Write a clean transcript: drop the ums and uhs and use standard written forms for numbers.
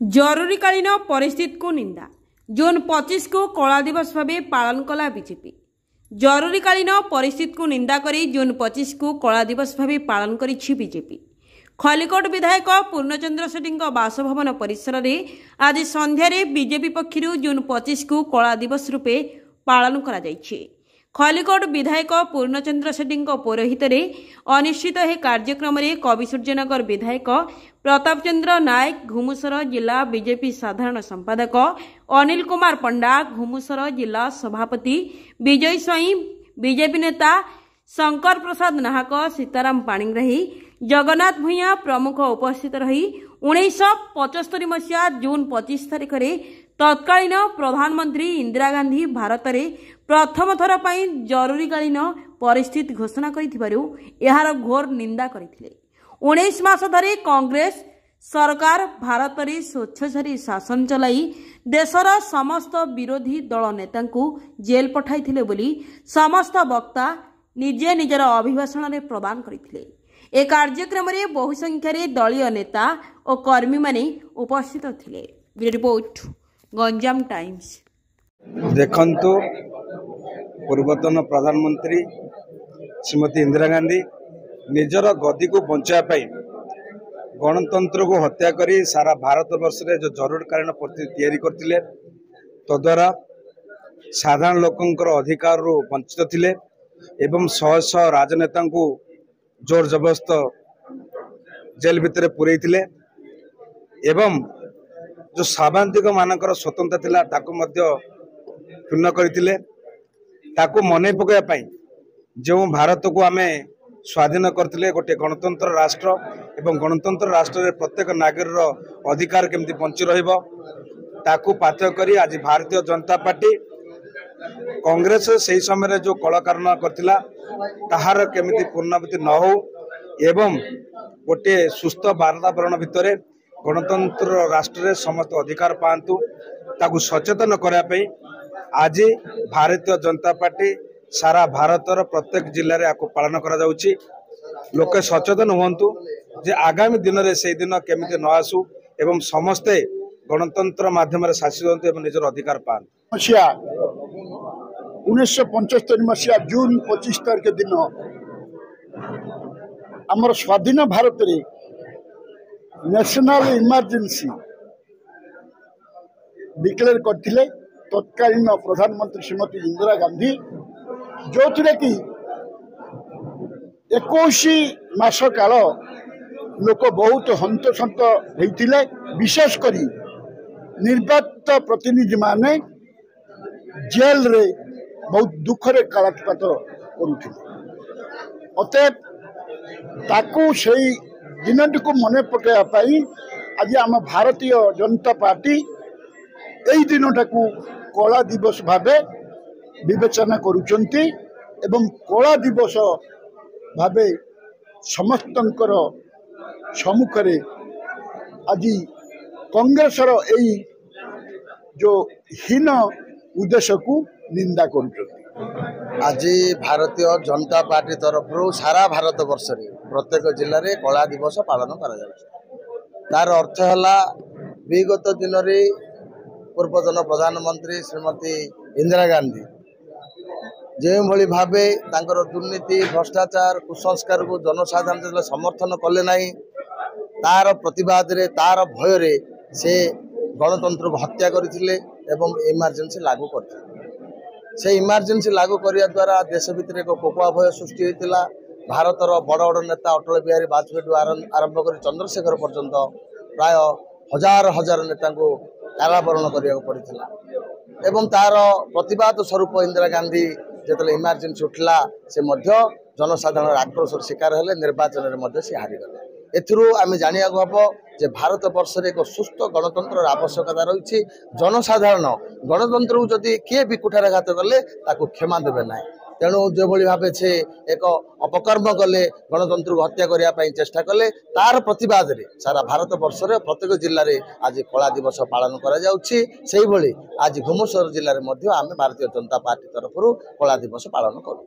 जरूरीकालीन परिस्थिति को निंदा। जून 25 को कला दिवस भाव पालन कला बीजेपी। जरूरीकालीन परिस्थिति को निंदा करी जून 25 को कला दिवस भाव पालन करिछि बीजेपी। खलिकोट विधायक पूर्णचंद्र सेठी बासभवन परिसर में आज संध्यारे बीजेपी पक्षर जून 25 को कला दिवस रूपे पालन करा जायछि। खलिकोट विधायक पूर्णचंद्र सेठी पौरोहित अनुष्ठित यह कार्यक्रम में कविसूर्यनगर विधायक प्रताप चंद्र नायक, घुमुसर जिला बीजेपी साधारण संपादक अनिल कुमार पंडा, घुमुसर जिला सभापति विजय स्वाई, बीजेपी नेता शंकर प्रसाद नाहक, सीताराम पाणिग्राही, जगन्नाथ भूया प्रमुख उपस्थित रही 1975 मसीहा जून 25 तारिख में तत्कालीन प्रधानमंत्री इंदिरा गांधी भारत में प्रथम थर पर जरूरीकालीन परिस्थिति घोषणा करिथिबारु एहार घोर निंदा करथिले। 19 मास धरी कांग्रेस सरकार भारत में स्वच्छाचारी शासन चलाई देशर समस्त विरोधी दल नेता जेल पठाइथिले बोली समस्त वक्ता निजे निजर अभिभाषण में प्रदान करथिले। ए कार्यक्रम में बहु संख्यार दलीय नेता और कर्मी माने उपस्थित थिले। Report Ganjam times. देखंतु पूर्वतन प्रधानमंत्री श्रीमती इंदिरा गांधी निजर गदी को बचाई गणतंत्र को हत्या करी सारा भारत वर्ष में जो जरूरीकालीन परिस्थिति तैयारी करथिले तद्वारा साधारण लोकंकर अधिकार रू वंचित थिले एवं शह शह राजनेता को जोर जबरदस्त जेल भितर पुरैथिले एवं जो सामाजिक मानकर स्वतंत्रता थिला ताकू मध्य क्षुण्ण करथिले। ताकू मने पकाया पाई जो भारत को आमे स्वाधीन करथिले गोटे गणतंत्र राष्ट्र एवं गणतंत्र राष्ट्र रे प्रत्येक नागरिक अधिकार केमती बंची रहिबो ताकू पाथ्य करी आज भारतीय जनता पार्टी कांग्रेस से समय जो कलाकारना करथिला ताहार केमिति पूर्णावृत्ति न हो एवं गोटे सुस्थ वातावरण भितर गणतंत्र राष्ट्र रे समस्त अधिकार पांतु ताकू सचेतन करने पे आज भारतीय जनता पार्टी सारा भारतर प्रत्येक जिले में आपको पालन करा जाउछि। लोके सचेतन हुंतु जे आगामी दिन में से दिन केमिति न आसु एवं समस्ते गणतंत्र माध्यम शासित होंतु एवं निजर अधिकार पांतु। 1975 मसीहा जून 25 तारिख दिन आमर स्वाधीन भारत रे नेशनल इमरजेंसी डिक्लेयर करथिले तत्कालीन प्रधानमंत्री श्रीमती इंदिरा गांधी जो थे कि 21 मास काल लोक बहुत हंतसंत होते विशेष करी निर्वाचित प्रतिनिधि माने जेल रे बहुत दुखरे कालातिपात करुथिले। अतएव ताकू से दिनटी को मन पकाई आज आम भारतीय जनता पार्टी यही दिनटा को कला दिवस भावे विवेचना करुचंती एवं कला दिवस भावे समस्तंकर सम्मुखरे आज कांग्रेसर यही जो हीन उद्देश्य को निंदा करुचंती। आज भारतीय जनता पार्टी तरफ सारा भारत वर्ष रे प्रत्येक जिले में कला दिवस पालन करा जाउछि। तार अर्थ है विगत दिन में पूर्वतन प्रधानमंत्री श्रीमती इंदिरा गांधी जो भली भावे तांकर दुर्नीति भ्रष्टाचार कुसंस्कार को जनसाधारण समर्थन कले नहीं तार प्रतिवाद रे तार भय रे से गणतंत्र को हत्या करथिले एवं इमरजेंसी लागू करथिले। से इमरजेंसी लागू करने द्वारा देश भितर एक कोकुआ भय सृष्टि होता। भारतर बड़ बड़ नेता अटल बिहारी वाजपेयी आरंभ कर चंद्रशेखर पर्यंत प्राय हजार हजार नेता को कारावरण करने पड़ा एवं तार प्रतिवाद स्वरूप इंदिरा गांधी जो इमरजेंसी उठला से जनसाधारण आक्रोश शिकार हेले निर्वाचन में से हारिगले। एथिरू आम जानिया हम जे भारत वर्ष एक सुस्थ गणतंत्र आवश्यकता रही। जनसाधारण गणतंत्र को जदि किए भी कुठाराघात कले ताको क्षमा देवे ना तेणु जो भाव से एक अपकर्म कले गणतंत्र को हत्या करने चेष्टा कले तार प्रतिवाद रे सारा भारत वर्ष में प्रत्येक जिले में आज कला दिवस पालन करा आज घुमुसर जिले में आम भारतीय जनता पार्टी तरफ कला दिवस पालन करूँ।